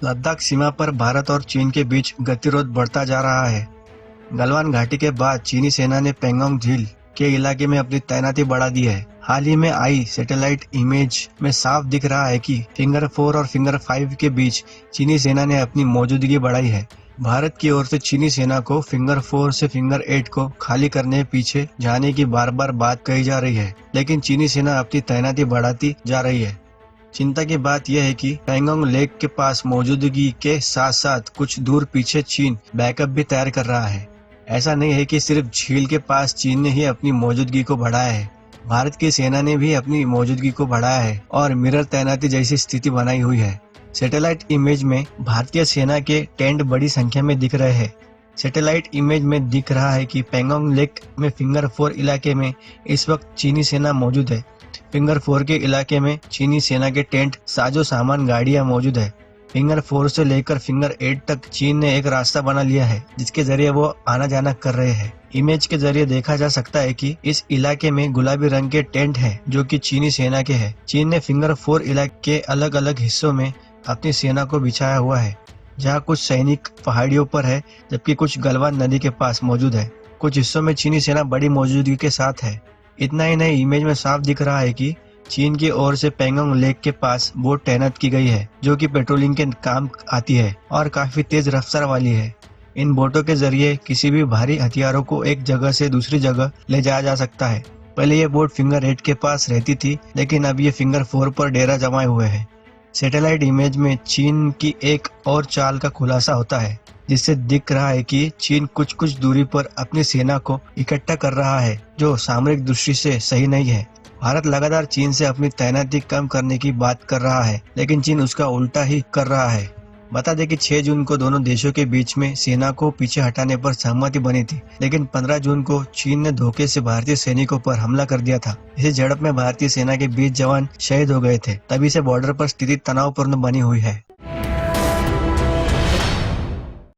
लद्दाख सीमा पर भारत और चीन के बीच गतिरोध बढ़ता जा रहा है। गलवान घाटी के बाद चीनी सेना ने पेंगोंग झील के इलाके में अपनी तैनाती बढ़ा दी है। हाल ही में आई सैटेलाइट इमेज में साफ दिख रहा है कि फिंगर 4 और फिंगर 5 के बीच चीनी सेना ने अपनी मौजूदगी बढ़ाई है। भारत की ओर से चीनी सेना को फिंगर 4 से फिंगर 8 को खाली करने पीछे जाने की बार बार बात कही जा रही है, लेकिन चीनी सेना अपनी तैनाती बढ़ाती जा रही है। चिंता की बात यह है कि पैंगोंग लेक के पास मौजूदगी के साथ साथ कुछ दूर पीछे चीन बैकअप भी तैयार कर रहा है। ऐसा नहीं है कि सिर्फ झील के पास चीन ने ही अपनी मौजूदगी को बढ़ाया है, भारत की सेना ने भी अपनी मौजूदगी को बढ़ाया है और मिरर तैनाती जैसी स्थिति बनाई हुई है। सैटेलाइट इमेज में भारतीय सेना के टेंट बड़ी संख्या में दिख रहे हैं। सैटेलाइट इमेज में दिख रहा है कि पैंगोंग लेक में फिंगर 4 इलाके में इस वक्त चीनी सेना मौजूद है। फिंगर 4 के इलाके में चीनी सेना के टेंट, साजो सामान, गाड़ियां मौजूद है। फिंगर 4 से लेकर फिंगर 8 तक चीन ने एक रास्ता बना लिया है, जिसके जरिए वो आना जाना कर रहे हैं। इमेज के जरिए देखा जा सकता है कि इस इलाके में गुलाबी रंग के टेंट हैं, जो कि चीनी सेना के हैं। चीन ने फिंगर 4 इलाके के अलग अलग हिस्सों में अपनी सेना को बिछाया हुआ है, जहाँ कुछ सैनिक पहाड़ियों पर है, जबकि कुछ गलवान नदी के पास मौजूद है। कुछ हिस्सों में चीनी सेना बड़ी मौजूदगी के साथ है। इतना ही नहीं, इमेज में साफ दिख रहा है कि चीन की ओर से पैंगोंग लेक के पास बोट तैनात की गई है, जो कि पेट्रोलिंग के काम आती है और काफी तेज रफ्तार वाली है। इन बोटों के जरिए किसी भी भारी हथियारों को एक जगह से दूसरी जगह ले जाया जा सकता है। पहले ये बोट फिंगर 8 के पास रहती थी, लेकिन अब ये फिंगर 4 पर डेरा जमाए हुए है। सैटेलाइट इमेज में चीन की एक और चाल का खुलासा होता है, जिससे दिख रहा है कि चीन कुछ कुछ दूरी पर अपनी सेना को इकट्ठा कर रहा है, जो सामरिक दृष्टि से सही नहीं है। भारत लगातार चीन से अपनी तैनाती कम करने की बात कर रहा है, लेकिन चीन उसका उल्टा ही कर रहा है। बता दें कि 6 जून को दोनों देशों के बीच में सेना को पीछे हटाने पर सहमति बनी थी, लेकिन 15 जून को चीन ने धोखे से भारतीय सैनिकों पर हमला कर दिया था। इस झड़प में भारतीय सेना के 20 जवान शहीद हो गए थे। तभी से बॉर्डर पर स्थिति तनावपूर्ण बनी हुई है।